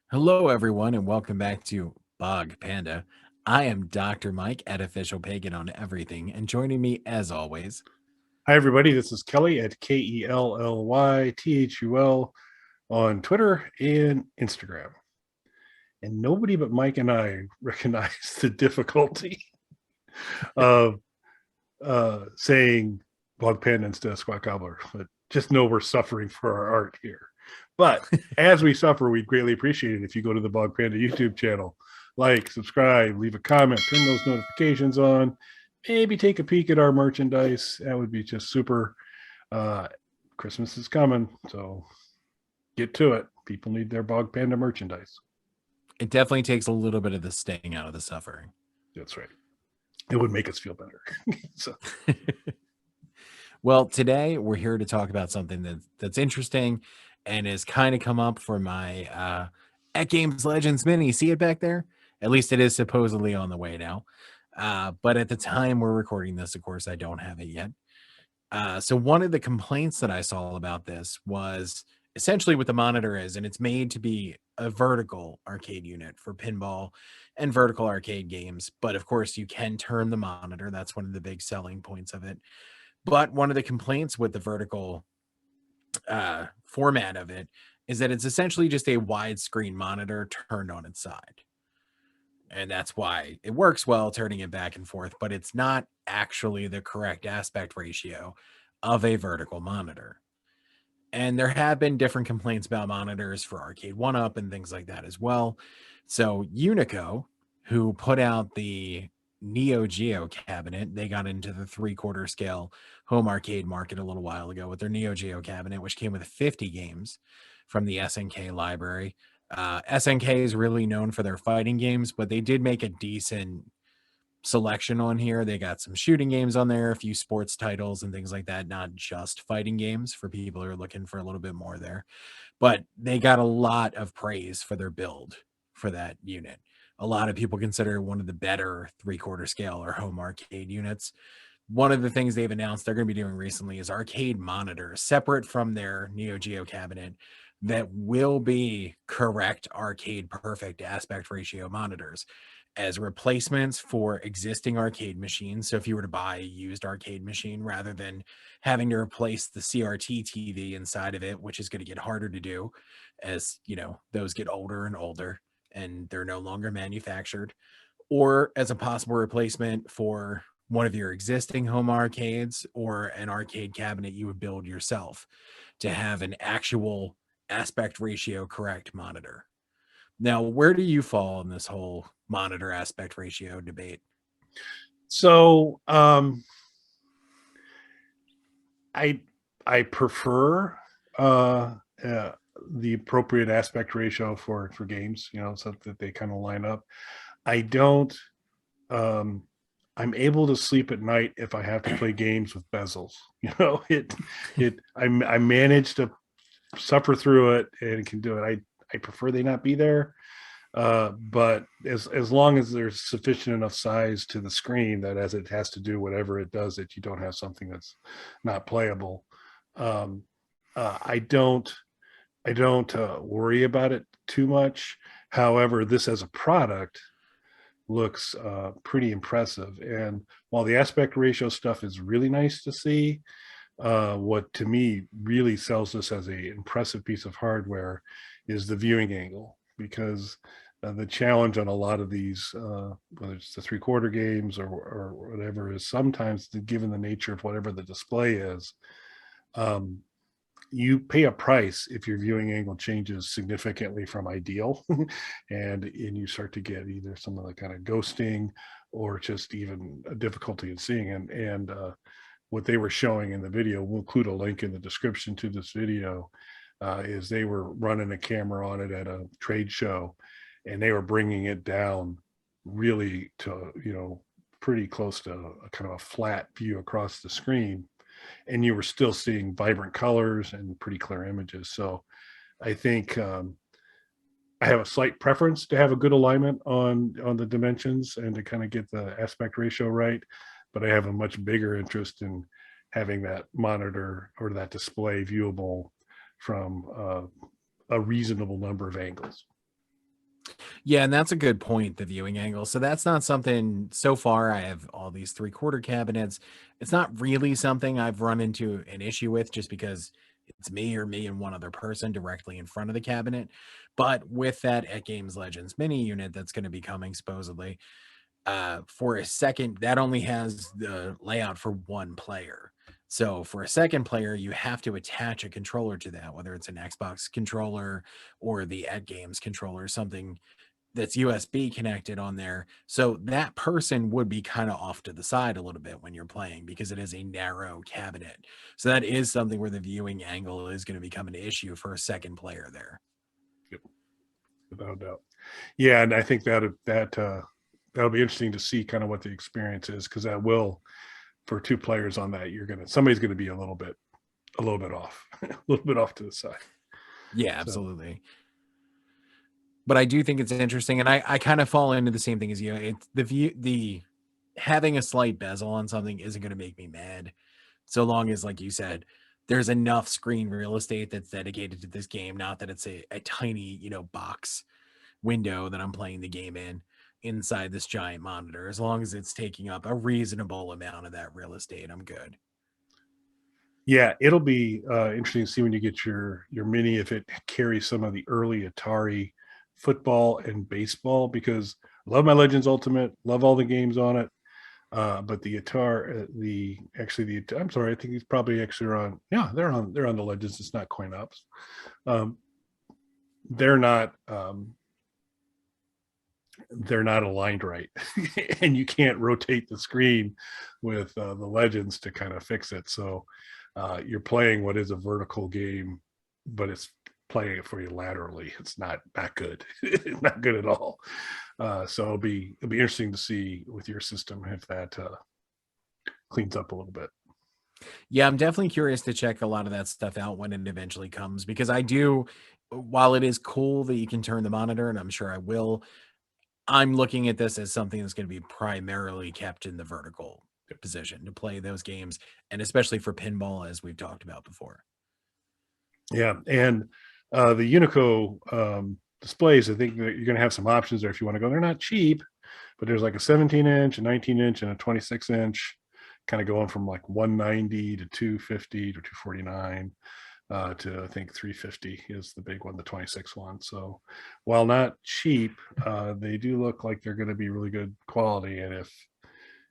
Hello, everyone, and welcome back to Bog Panda. I am Dr. Mike at Official Pagan on everything, and joining me, as always, Hi, everybody. This is Kelly at KELLYTHUL on Twitter and Instagram. And nobody but Mike and I recognize the difficulty of saying Blog Panda instead of Squat Gobbler, but just know we're suffering for our art here. But as we suffer, we'd greatly appreciate it if you go to the Blog Panda YouTube channel, like, subscribe, leave a comment, turn those notifications on, maybe take a peek at our merchandise. That would be just super. Uh, Christmas is coming, so get to it. People need their Bog Panda merchandise. it definitely takes a little bit of the sting out of the suffering. That's right. It would make us feel better. So Well, today we're here to talk about something that's interesting and has kind of come up for my at Games Legends mini. See it back there? At least it is supposedly on the way now. But at the time we're recording this, of course, I don't have it yet. So one of the complaints that I saw about this was essentially what the monitor is, and it's made to be a vertical arcade unit for pinball and vertical arcade games. But of course, you can turn the monitor. That's one of the big selling points of it. But one of the complaints with the vertical format of it is that it's essentially just a widescreen monitor turned on its side. And that's why it works well turning it back and forth, but it's not actually the correct aspect ratio of a vertical monitor. And there have been different complaints about monitors for Arcade One Up and things like that as well. So Unico, who put out the Neo Geo cabinet, they got into the 3/4 scale home arcade market a little while ago with their Neo Geo cabinet, which came with 50 games from the SNK library. SNK is really known for their fighting games, but they did make a decent selection on here. They got some shooting games on there, a few sports titles and things like that, not just fighting games for people who are looking for a little bit more there. But they got a lot of praise for their build for that unit. A lot of people consider it one of the better 3/4 scale or home arcade units. One of the things they've announced they're going to be doing recently is arcade monitors separate from their Neo Geo cabinet that will be correct arcade perfect aspect ratio monitors as replacements for existing arcade machines. So if you were to buy a used arcade machine rather than having to replace the CRT TV inside of it, which is going to get harder to do as, those get older and older and they're no longer manufactured, or as a possible replacement for one of your existing home arcades or an arcade cabinet you would build yourself to have an actual aspect ratio correct monitor. Now, where do you fall in this whole monitor aspect ratio debate? so I I prefer uh, the appropriate aspect ratio for games, so that they kind of line up. I don't. Um, I'm able to sleep at night if I have to play games with bezels. I manage to suffer through it and can do it. I prefer they not be there. But as long as there's sufficient enough size to the screen that as it has to do whatever it does, that you don't have something that's not playable. Um, I don't worry about it too much. However, this as a product looks pretty impressive. And while the aspect ratio stuff is really nice to see, what to me really sells this as a impressive piece of hardware is the viewing angle, because the challenge on a lot of these, whether it's the 3/4 games or whatever, is sometimes given the nature of whatever the display is, um, you pay a price if your viewing angle changes significantly from ideal, and you start to get either some of the kind of ghosting or just even a difficulty in seeing. And what they were showing in the video, we'll include a link in the description to this video, is they were running a camera on it at a trade show, and they were bringing it down really to, pretty close to a kind of a flat view across the screen, and you were still seeing vibrant colors and pretty clear images. So I think I have a slight preference to have a good alignment on the dimensions and to kind of get the aspect ratio right, but I have a much bigger interest in having that monitor or that display viewable from a reasonable number of angles. Yeah, and that's a good point, the viewing angle. So that's not something so far. I have all these three-quarter cabinets. It's not really something I've run into an issue with just because it's me and one other person directly in front of the cabinet. But with that at Games Legends mini unit that's going to be coming supposedly, for a second, that only has the layout for one player. So for a second player, you have to attach a controller to that, whether it's an Xbox controller or the at Games controller, something that's USB connected on there. So that person would be kind of off to the side a little bit when you're playing because it is a narrow cabinet. So that is something where the viewing angle is going to become an issue for a second player there. Yep, without a doubt. Yeah, and I think that'll be interesting to see kind of what the experience is, because that will, for two players on that, somebody's gonna be a little bit off, a little bit off to the side. Yeah, So absolutely. But I do think it's interesting, and I kind of fall into the same thing as you. It's the having a slight bezel on something isn't going to make me mad, so long as, like you said, there's enough screen real estate that's dedicated to this game. Not that it's a tiny, box window that I'm playing the game in inside this giant monitor. As long as it's taking up a reasonable amount of that real estate, I'm good. yeah, it'll be interesting to see when you get your mini, if it carries some of the early Atari football and baseball, because I love my Legends Ultimate, love all the games on it. But the Atari, I'm sorry, I think these probably actually are on. Yeah, they're on the Legends. It's not coin ops. Um, they're not they're not aligned right, and you can't rotate the screen with the Legends to kind of fix it. So you're playing what is a vertical game, but it's playing it for you laterally. It's not good. It's not good at all. So it'll be interesting to see with your system if that cleans up a little bit. Yeah, I'm definitely curious to check a lot of that stuff out when it eventually comes because I do, while it is cool that you can turn the monitor, and I'm sure I will, I'm looking at this as something that's going to be primarily kept in the vertical position to play those games, and especially for pinball, as we've talked about before. Yeah, and the Unico displays, I think that you're going to have some options there if you want to go. They're not cheap, but there's like a 17-inch, a 19-inch, and a 26-inch, kind of going from like 190 to 250 to 249 to I think 350 is the big one, the 26 one. So while not cheap, they do look like they're going to be really good quality. And if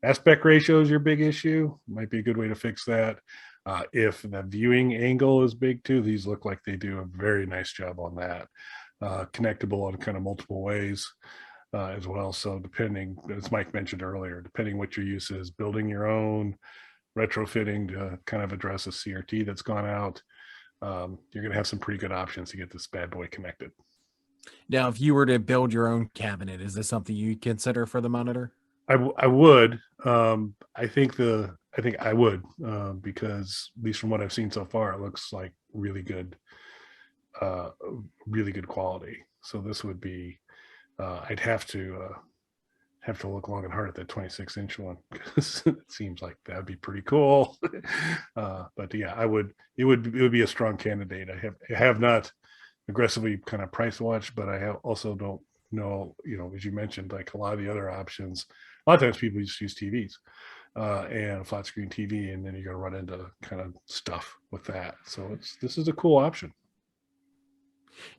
aspect ratio is your big issue, might be a good way to fix that. If the viewing angle is big too, these look like they do a very nice job on that. Connectable on kind of multiple ways as well. So depending, as Mike mentioned earlier, depending what your use is, building your own, retrofitting to kind of address a CRT that's gone out, you're going to have some pretty good options to get this bad boy connected. Now, if you were to build your own cabinet, is this something you consider for the monitor? I would. I think I would, because at least from what I've seen so far, it looks like uh, really good quality. So this would be. I'd have to look long and hard at that 26-inch one, because it seems like that'd be pretty cool. But yeah, I would. It would be a strong candidate. I have not aggressively kind of price watch, but also don't know. As you mentioned, like a lot of the other options. A lot of times people just use TVs and a flat screen TV, and then you're going to run into kind of stuff with that. So this is a cool option.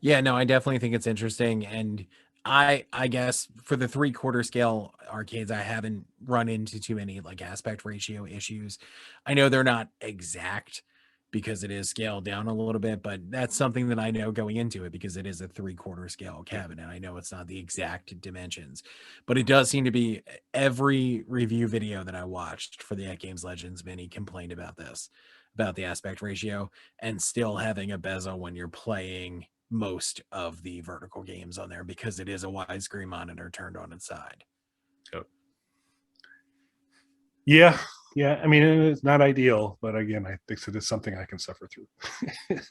Yeah, no, I definitely think it's interesting, and I guess for the three-quarter scale arcades, I haven't run into too many like aspect ratio issues. I know they're not exact because it is scaled down a little bit, but that's something that I know going into it because it is a three-quarter scale Yeah. cabinet. I know it's not the exact dimensions, but it does seem to be every review video that I watched for the At Games Legends mini complained about this, about the aspect ratio and still having a bezel when you're playing most of the vertical games on there because it is a widescreen monitor turned on its side. Yep. Yeah, yeah. I mean, it's not ideal, but again, I think it is something I can suffer through.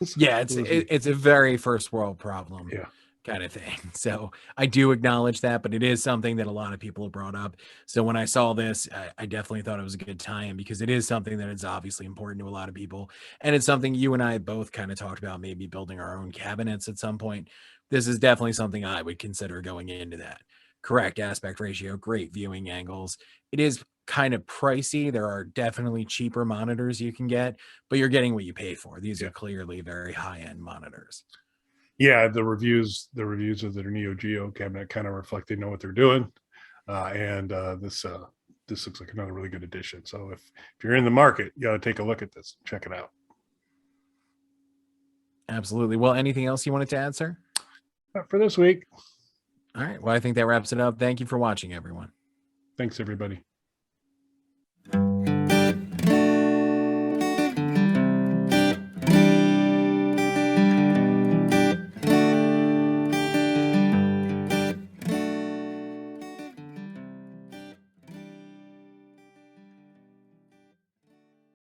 So Yeah, we'll see. it's a very first world problem. Yeah. kind of thing. So I do acknowledge that, but it is something that a lot of people have brought up. So when I saw this, I definitely thought it was a good tie-in because it is something that is obviously important to a lot of people. And it's something you and I both kind of talked about, maybe building our own cabinets at some point. This is definitely something I would consider going into that. Correct aspect ratio, great viewing angles. It is kind of pricey. There are definitely cheaper monitors you can get, but you're getting what you pay for. These are Yeah. clearly very high-end monitors. Yeah, the reviews of their Neo Geo cabinet kind of reflect they know what they're doing, and this looks like another really good addition. So if you're in the market, you got to take a look at this, check it out. Absolutely. Well, anything else you wanted to add, sir? For this week, All right. Well, I think that wraps it up. Thank you for watching, everyone. thanks everybody.